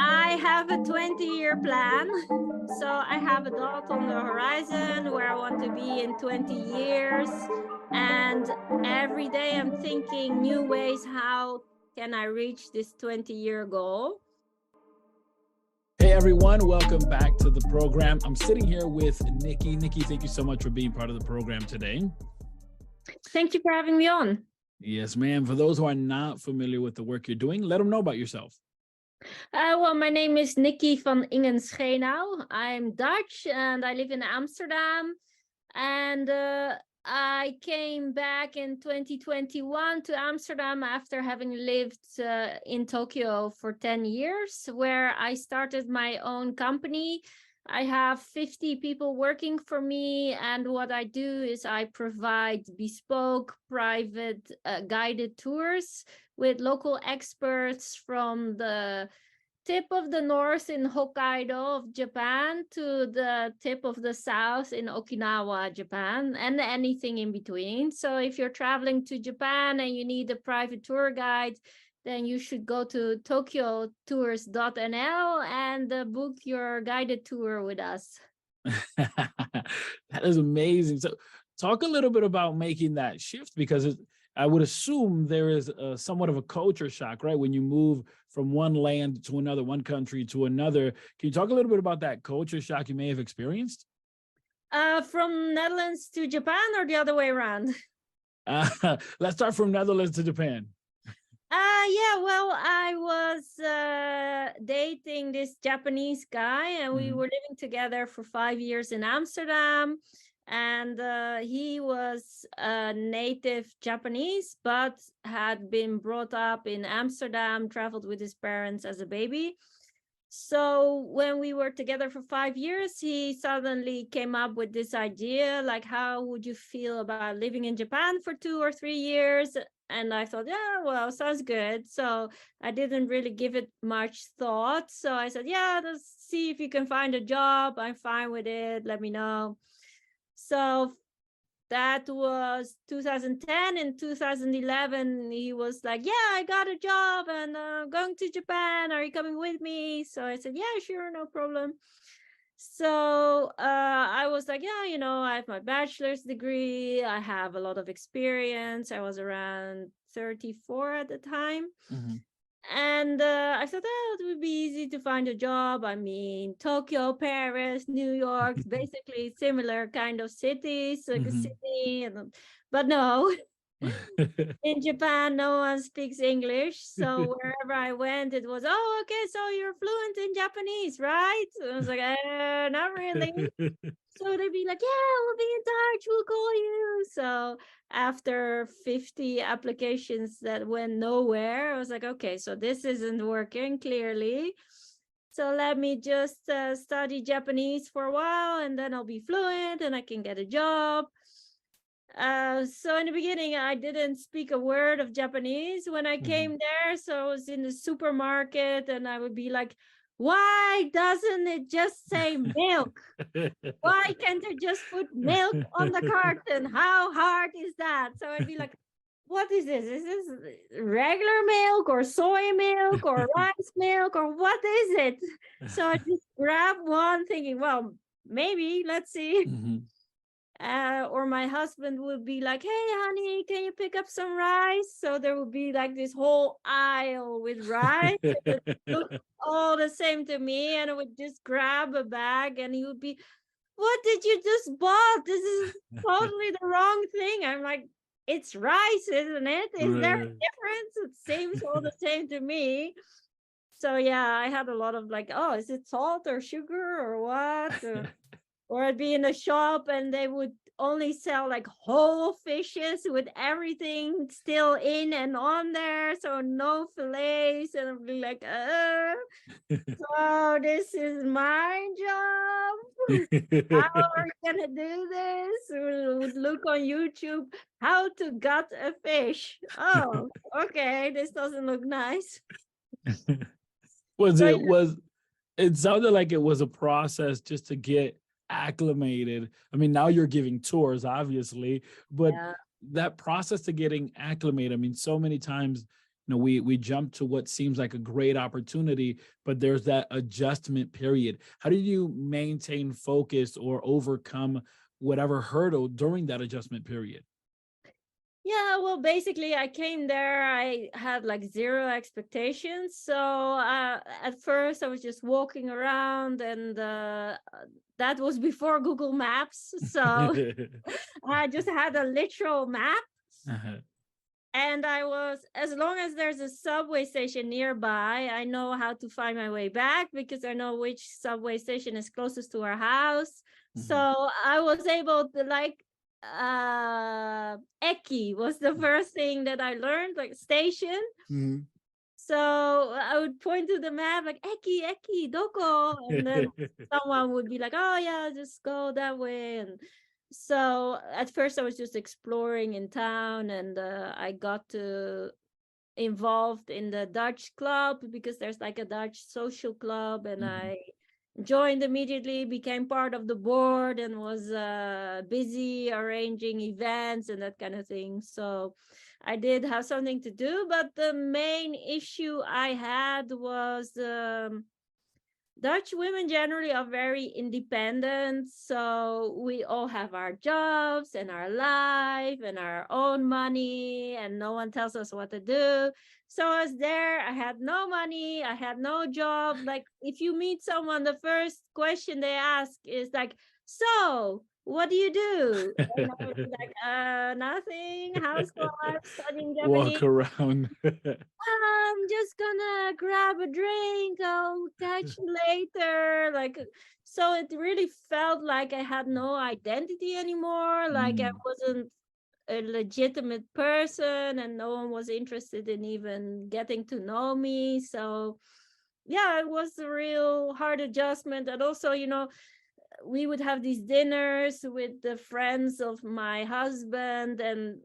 I have a 20-year plan. So I have a dot on the horizon where I want to be in 20 years. And every day I'm thinking new ways, how can I reach this 20-year goal? Hey everyone, welcome back to the program. I'm sitting here with Nicki. Nicki, thank you so much for being part of the program today. Thank you for having me on. Yes, ma'am. For those who are not familiar with the work you're doing, let them know about yourself. Well, my name is Nicki Van Ingen Schenau. I'm Dutch and I live in Amsterdam. And I came back in 2021 to Amsterdam after having lived in Tokyo for 10 years, where I started my own company. I have 50 people working for me, and what I do is I provide bespoke, private, guided tours with local experts from the tip of the north in Hokkaido of Japan to the tip of the south in Okinawa, Japan, and anything in between. So if you're traveling to Japan and you need a private tour guide, then you should go to tokyotours.nl and book your guided tour with us. That is amazing. So talk a little bit about making that shift, because I would assume there is somewhat of a culture shock, right? When you move from one land to another, one country to another. Can you talk a little bit about that culture shock you may have experienced? From Netherlands to Japan or the other way around? Let's start from Netherlands to Japan. Yeah, well, I was dating this Japanese guy and we were living together for 5 years in Amsterdam. And he was native Japanese, but had been brought up in Amsterdam, traveled with his parents as a baby. So when we were together for 5 years, he suddenly came up with this idea, like, how would you feel about living in Japan for 2 or 3 years? And I thought, yeah, well, sounds good. So I didn't really give it much thought. So I said, yeah, let's see if you can find a job. I'm fine with it. Let me know. So that was 2010. In 2011, he was like, yeah, I got a job and I'm going to Japan. Are you coming with me? So I said, yeah, sure, no problem. So I was like, yeah, I have my bachelor's degree. I have a lot of experience. I was around 34 at the time. And I thought, oh, it would be easy to find a job. I mean, Tokyo, Paris, New York, basically similar kind of cities, like a city. But no, in Japan, no one speaks English. So wherever I went, it was, oh, okay, so you're fluent in Japanese, right? I was like, not really. So they'd be like, yeah, we'll be in touch, we'll call you. So after 50 applications that went nowhere, I was like, okay, so this isn't working clearly. So let me just study Japanese for a while and then I'll be fluent and I can get a job. So in the beginning, I didn't speak a word of Japanese when I came there. So I was in the supermarket and I would be like, why doesn't it just say milk? Why can't they just put milk on the carton? How hard is that? So I'd be like, what is this? Is this regular milk or soy milk or rice milk or what is it? So I just grab one thinking, well, maybe, let's see. Or my husband would be like, hey, honey, can you pick up some rice? So there would be like this whole aisle with rice. It looked all the same to me. And I would just grab a bag and he would be, what did you just bought? This is totally the wrong thing. I'm like, it's rice, isn't it? Is there a difference? It seems all the same to me. So yeah, I had a lot of like, oh, is it salt or sugar or what? Or I'd be in a shop and they would only sell like whole fishes with everything still in and on there, so no fillets. And I'd be like, so this is my job. How are you gonna do this? We would look on YouTube, how to gut a fish. Oh, okay, this doesn't look nice. It sounded like it was a process just to get acclimated. I mean, now you're giving tours, obviously, but that process to getting acclimated, I mean, so many times we jump to what seems like a great opportunity, but there's that adjustment period. How did you maintain focus or overcome whatever hurdle during that adjustment period? Yeah, well, basically, I came there. I had like zero expectations. So at first, I was just walking around, and that was before Google Maps. So I just had a literal map. Uh-huh. And I was, as long as there's a subway station nearby, I know how to find my way back because I know which subway station is closest to our house. So I was able to like, Eki was the first thing that I learned, like station. Mhm. So I would point to the map like Eki, doko, and then someone would be like, oh yeah, just go that way. And so at first I was just exploring in town, and I got to involved in the Dutch club because there's like a Dutch social club, and I joined immediately, became part of the board, and was busy arranging events and that kind of thing. So I did have something to do, but the main issue I had was Dutch women generally are very independent. So we all have our jobs and our life and our own money, and no one tells us what to do. So I was there, I had no money, I had no job. Like, if you meet someone, the first question they ask is like, so what do you do? And I would be like, nothing, housewife, studying Japanese. Walk around. I'm just gonna grab a drink. I'll catch you later. Like, so it really felt like I had no identity anymore. Like I Mm. wasn't a legitimate person, and no one was interested in even getting to know me. So, yeah, it was a real hard adjustment. And also, we would have these dinners with the friends of my husband, and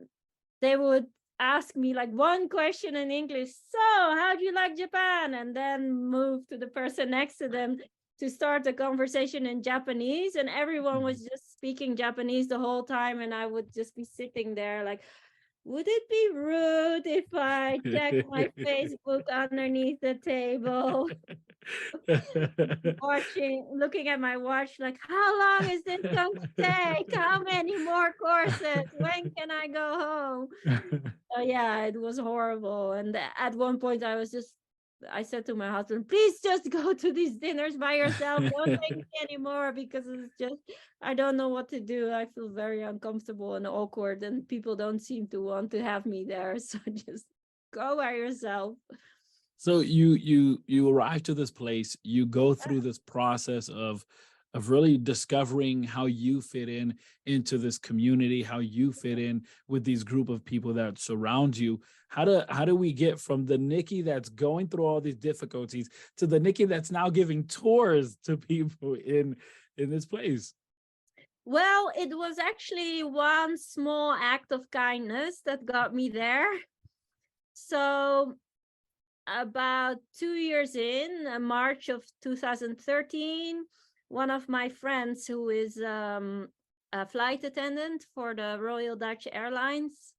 they would ask me like one question in English. So, how do you like Japan? And then move to the person next to them to start a conversation in Japanese. And everyone was just speaking Japanese the whole time. And I would just be sitting there like, would it be rude if I check my Facebook underneath the table? Looking at my watch, like, how long is this going to take? How many more courses? When can I go home? Oh yeah, it was horrible. And at one point I said to my husband, please just go to these dinners by yourself. Don't take me anymore, because it's just, I don't know what to do. I feel very uncomfortable and awkward, and people don't seem to want to have me there. So just go by yourself. So you arrive to this place, you go through this process of really discovering how you fit in into this community, how you fit in with these group of people that surround you. How do we get from the Nicki that's going through all these difficulties to the Nicki that's now giving tours to people in this place? Well, it was actually one small act of kindness that got me there. So about 2 years in, March of 2013, one of my friends who is a flight attendant for the Royal Dutch Airlines,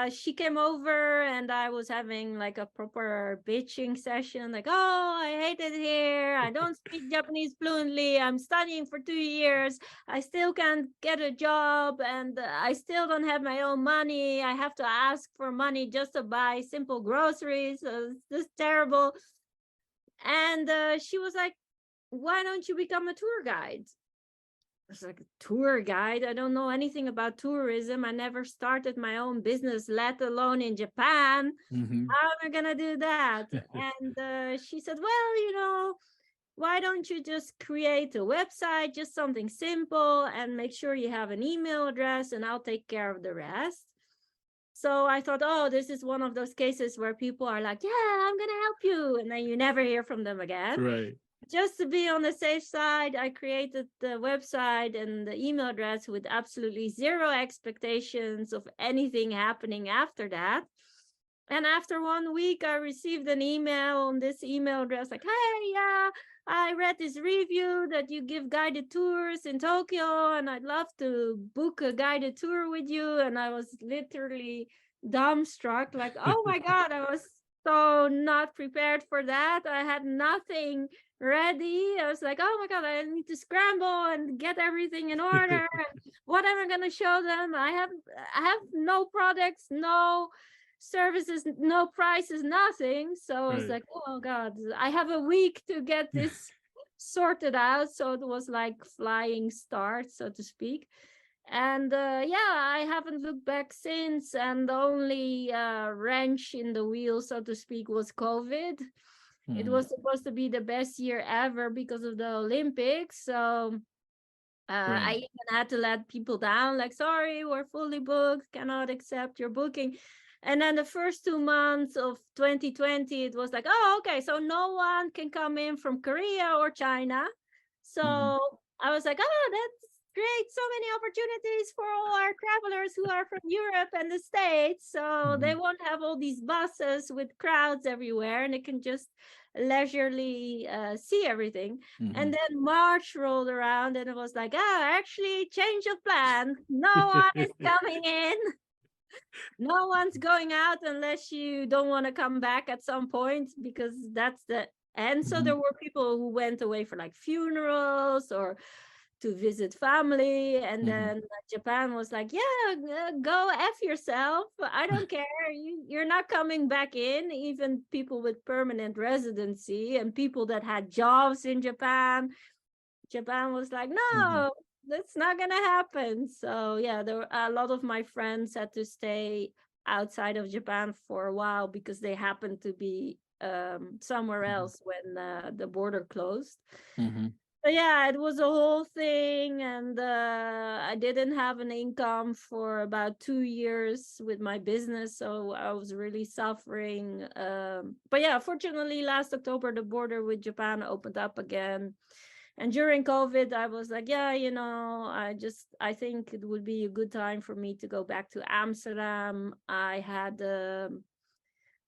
she came over, and I was having like a proper bitching session, like, oh, I hate it here. I don't speak Japanese fluently. I'm studying for 2 years. I still can't get a job, and I still don't have my own money. I have to ask for money just to buy simple groceries. So it's just terrible. And she was like, why don't you become a tour guide? I was like, tour guide? I don't know anything about tourism. I never started my own business, let alone in Japan. Mhm. How am I gonna do that? And she said, well, why don't you just create a website, just something simple, and make sure you have an email address, and I'll take care of the rest. So I thought, oh, this is one of those cases where people are like, yeah, I'm gonna help you, and then you never hear from them again. Right. Just to be on the safe side, I created the website and the email address with absolutely zero expectations of anything happening after that. And after 1 week, I received an email on this email address like, hey, yeah, I read this review that you give guided tours in Tokyo, and I'd love to book a guided tour with you. And I was literally dumbstruck, like, oh my God, I was so not prepared for that. I had nothing ready. I was like, oh my God, I need to scramble and get everything in order. What am I gonna show them? I have no products, no services, no prices, nothing. So I was Right. like, oh God, I have a week to get this sorted out. So it was like flying start, so to speak. And yeah, I haven't looked back since. And the only wrench in the wheel, so to speak, was COVID. It Mhm. was supposed to be the best year ever because of the Olympics. So I Right. even had to let people down, like, sorry, we're fully booked, cannot accept your booking. And then the first 2 months of 2020, it was like, oh, okay, so no one can come in from Korea or China. So Mhm. I was like, oh, that's great. So many opportunities for all our travelers who are from Europe and the States. So they Mhm. won't have all these buses with crowds everywhere and they can just leisurely see everything. And Mhm. then March rolled around and it was like, actually, change of plan. No one is coming in. No one's going out unless you don't want to come back at some point, because that's the end. So there Mhm. were people who went away for like funerals or to visit family. And Mhm. then Japan was like, yeah, go F yourself. I don't care. You're not coming back in. Even people with permanent residency and people that had jobs in Japan was like, Mhm. no, that's not gonna happen. So yeah, there were a lot of my friends had to stay outside of Japan for a while because they happened to be somewhere Mhm. else when the border closed. Mhm. So yeah, it was a whole thing, and I didn't have an income for about 2 years with my business, so I was really suffering. But yeah, fortunately, last October the border with Japan opened up again, and during COVID, I was like, yeah, I think it would be a good time for me to go back to Amsterdam. I had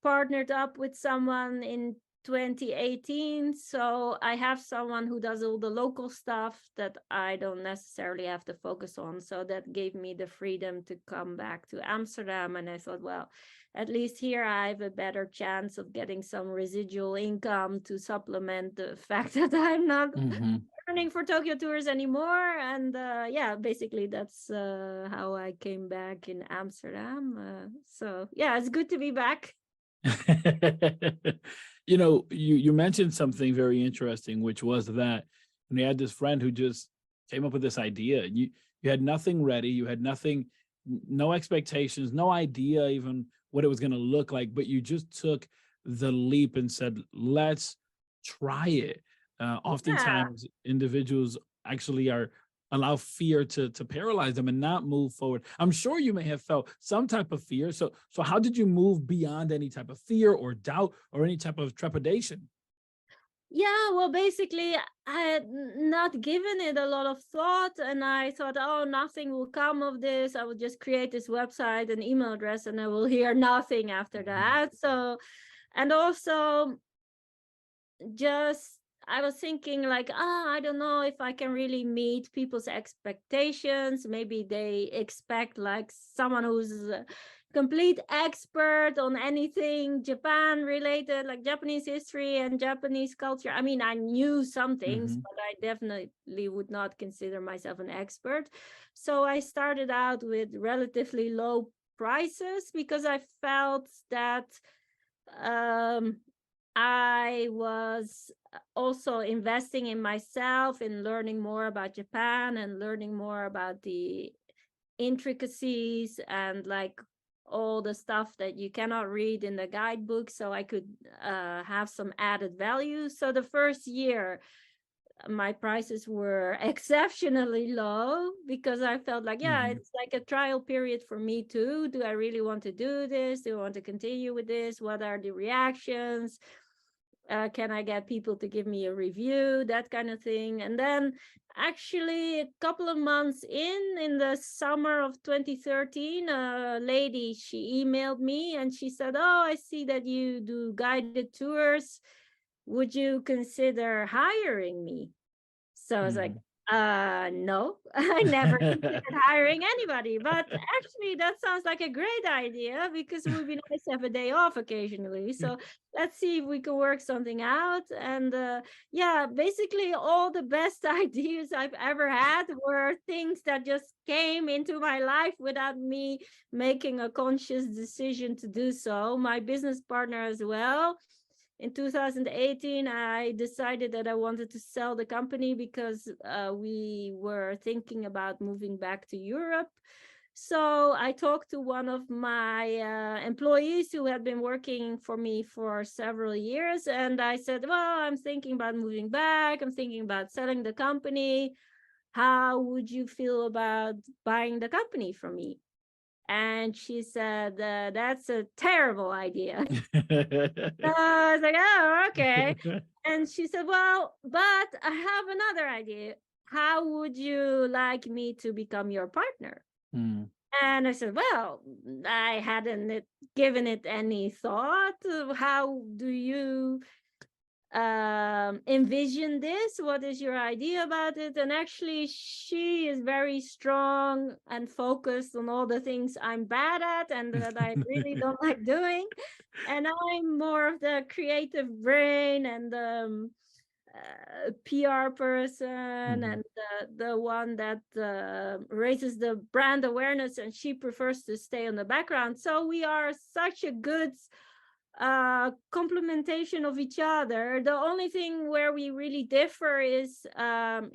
partnered up with someone in 2018. So I have someone who does all the local stuff that I don't necessarily have to focus on. So that gave me the freedom to come back to Amsterdam. And I thought, well, at least here I have a better chance of getting some residual income to supplement the fact that I'm not Mhm. earning for Tokyo tours anymore. And yeah, basically that's how I came back in Amsterdam. So yeah, it's good to be back. You mentioned something very interesting, which was that when you had this friend who just came up with this idea, and you had nothing ready, you had nothing, no expectations, no idea even what it was going to look like, but you just took the leap and said, "Let's try it." Yeah. Oftentimes, individuals actually are allow fear to paralyze them and not move forward. I'm sure you may have felt some type of fear. So how did you move beyond any type of fear or doubt or any type of trepidation? Yeah, well, basically, I had not given it a lot of thought, and I thought, oh, nothing will come of this. I will just create this website and email address, and I will hear nothing after Mhm. that. So, and also, just I was thinking like, I don't know if I can really meet people's expectations. Maybe they expect like someone who's a complete expert on anything Japan related, like Japanese history and Japanese culture. I mean, I knew some things, Mhm. but I definitely would not consider myself an expert. So I started out with relatively low prices because I felt that um I was also investing in myself, in learning more about Japan and learning more about the intricacies and like all the stuff that you cannot read in the guidebook. So I could have some added value. So the first year, my prices were exceptionally low because I felt like, yeah, Mhm. it's like a trial period for me too. Do I really want to do this? Do I want to continue with this? What are the reactions? Can I get people to give me a review? That kind of thing. And then actually a couple of months in the summer of 2013, a lady, she emailed me and she said, oh, I see that you do guided tours. Would you consider hiring me? So I was like, Mhm. No, I never considered hiring anybody, but actually that sounds like a great idea because it would be nice to have a day off occasionally. So let's see if we can work something out. And yeah, basically all the best ideas I've ever had were things that just came into my life without me making a conscious decision to do so. My business partner as well. In 2018, I decided that I wanted to sell the company because we were thinking about moving back to Europe. So I talked to one of my employees who had been working for me for several years. And I said, well, I'm thinking about moving back. I'm thinking about selling the company. How would you feel about buying the company from me? And she said, that's a terrible idea. I was like, oh, okay. And she said, well, but I have another idea. How would you like me to become your partner? Mm. And I said, well, I hadn't given it any thought. How do you envision this? What is your idea about it? And actually, she is very strong and focused on all the things I'm bad at and that I really don't like doing. And I'm more of the creative brain and PR person and the one that raises the brand awareness, and she prefers to stay on the background. So we are such a good complementation of each other. The only thing where we really differ is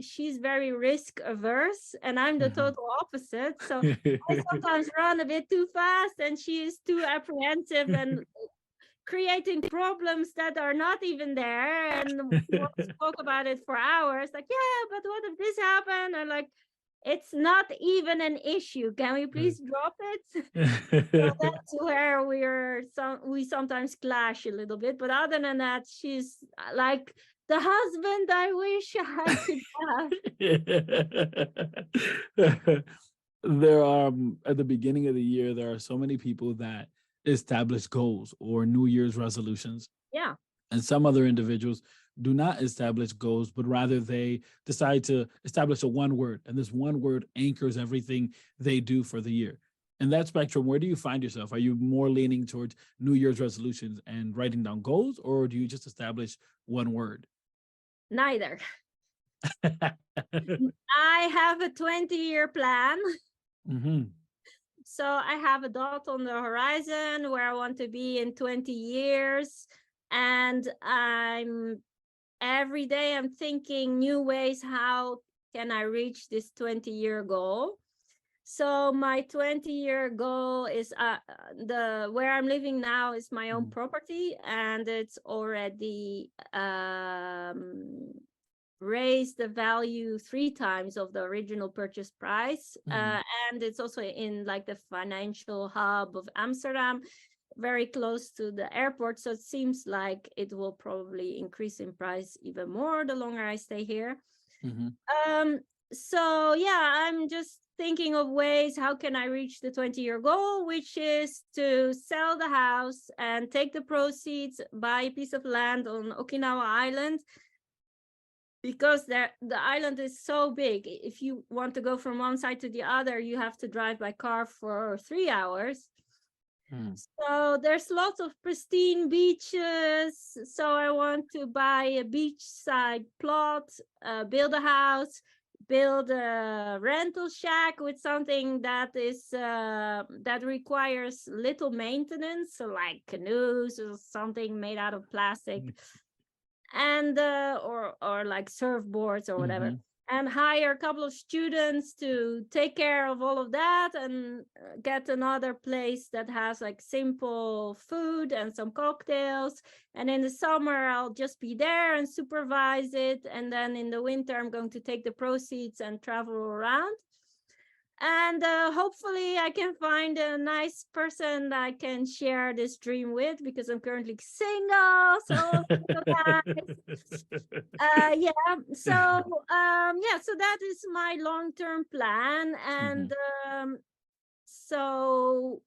she's very risk averse and I'm the total opposite. So I sometimes run a bit too fast and she is too apprehensive and creating problems that are not even there, and we spoke about it for hours, like, yeah, but what if this happened? And like, it's not even an issue. Can we please drop it? So that's where we sometimes clash a little bit. But other than that, she's like the husband I wish I could have. There are at the beginning of the year, there are so many people that establish goals or New Year's resolutions. Yeah. And some other individuals do not establish goals, but rather they decide to establish a one word. And this one word anchors everything they do for the year. In that spectrum, where do you find yourself? Are you more leaning towards New Year's resolutions and writing down goals, or do you just establish one word? Neither. I have a 20-year plan. So I have a dot on the horizon where I want to be in 20 years. And every day I'm thinking new ways, how can I reach this 20-year goal? So my 20-year goal is where I'm living now is my own property, and it's already raised the value 3 times of the original purchase price. And it's also in like the financial hub of Amsterdam, very close to the airport. So it seems like it will probably increase in price even more the longer I stay here. So yeah, I'm just thinking of ways, how can I reach the 20-year goal, which is to sell the house and take the proceeds, buy a piece of land on Okinawa Island, because the island is so big. If you want to go from one side to the other, you have to drive by car for 3 hours. So there's lots of pristine beaches. So I want to buy a beachside plot, build a house, build a rental shack with something that is that requires little maintenance, so like canoes or something made out of plastic, and or like surfboards or whatever, and hire a couple of students to take care of all of that, and get another place that has like simple food and some cocktails. And in the summer I'll just be there and supervise it, and then in the winter I'm going to take the proceeds and travel around. And hopefully I can find a nice person that I can share this dream with, because I'm currently single. So so that is my long-term plan. And so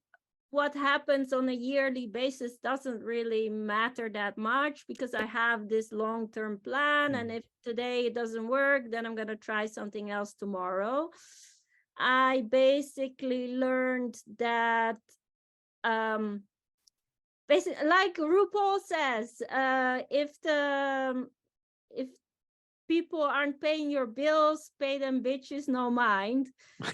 what happens on a yearly basis doesn't really matter that much, because I have this long-term plan. And if today it doesn't work, then I'm going to try something else tomorrow. I basically learned that, basically, like RuPaul says, if people aren't paying your bills, pay them bitches, no mind.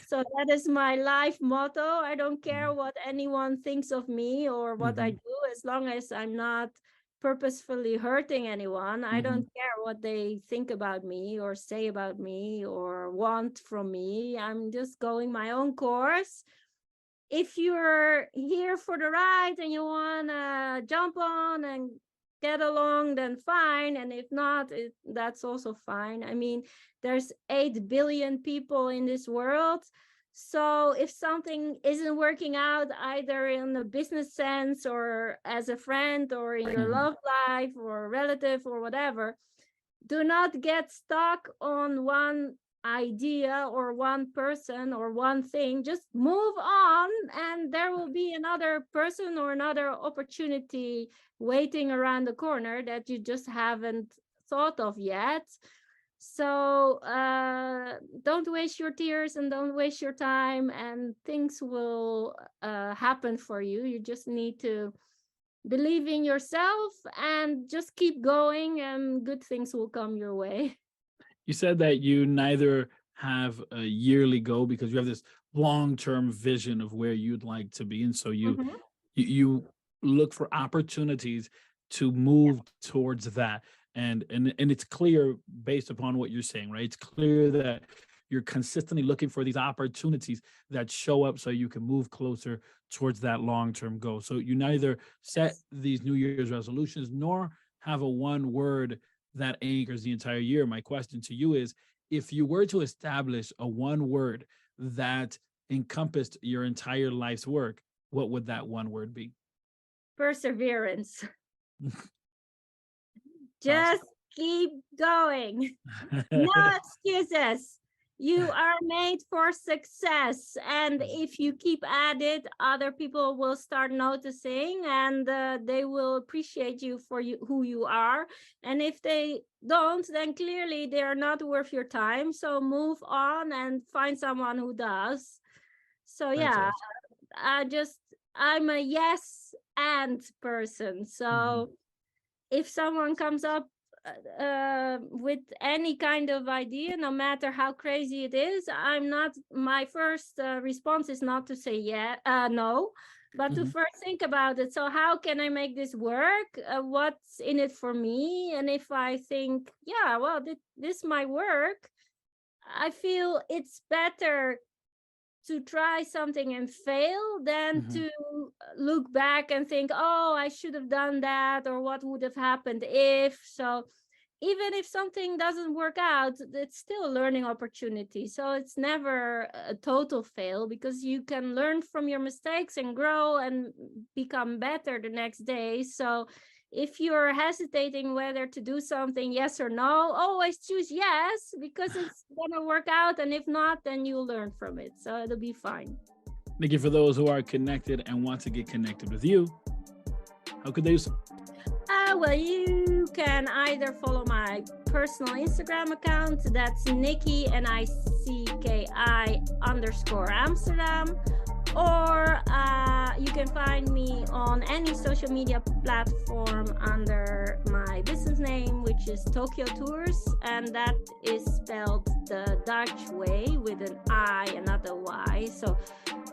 So that is my life motto. I don't care what anyone thinks of me or what I do, as long as I'm not purposefully hurting anyone. I don't care what they think about me or say about me or want from me. I'm just going my own course. If you're here for the ride and you want to jump on and get along, then fine. And if not, that's also fine. I mean, there's 8 billion people in this world. So if something isn't working out, either in a business sense or as a friend or in your love life or relative or whatever, do not get stuck on one idea or one person or one thing. Just move on, and there will be another person or another opportunity waiting around the corner that you just haven't thought of yet. So don't waste your tears and don't waste your time, and things will happen for you. You just need to believe in yourself and just keep going, and good things will come your way. You said that you neither have a yearly goal because you have this long-term vision of where you'd like to be, and so you look for opportunities to move towards that. And it's clear, based upon what you're saying, right? It's clear that you're consistently looking for these opportunities that show up so you can move closer towards that long-term goal. So you neither set these New Year's resolutions nor have a one word that anchors the entire year. My question to you is, if you were to establish a one word that encompassed your entire life's work, what would that one word be? Perseverance. Just keep going. No excuses. You are made for success. And if you keep at it, other people will start noticing, and they will appreciate you for who you are. And if they don't, then clearly they're not worth your time. So move on and find someone who does. So yeah, awesome. I'm a yes and person. So if someone comes up with any kind of idea, no matter how crazy it is, my first response is not to say no, but to first think about it. So how can I make this work? What's in it for me? And if I think, yeah, well, this might work, I feel it's better to try something and fail than to look back and think, oh, I should have done that, or what would have happened if. So even if something doesn't work out, it's still a learning opportunity. So it's never a total fail, because you can learn from your mistakes and grow and become better the next day. So if you're hesitating whether to do something, yes or no, always choose yes, because it's gonna work out. And if not, then you'll learn from it. So it'll be fine. Nikki, for those who are connected and want to get connected with you, how could they do so? Well, you can either follow my personal Instagram account. That's Nicki, NICKI_Amsterdam. Or you can find me on any social media platform under my business name, which is Tokyo Tours, and that is spelled the Dutch way with an I and not a Y. So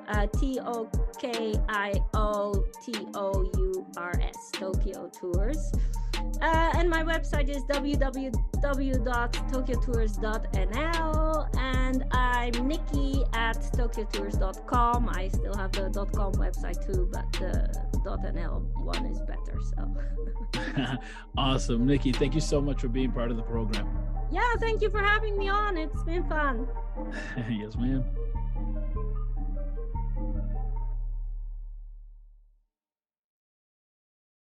TOKIOTOURS, Tokyo Tours. And my website is www.tokyotours.nl, and I'm Nicki at tokyotours.com. I still have the .com website too, but the .nl one is better. So awesome. Nicki, thank you so much for being part of the program. Yeah, thank you for having me on. It's been fun. Yes, ma'am.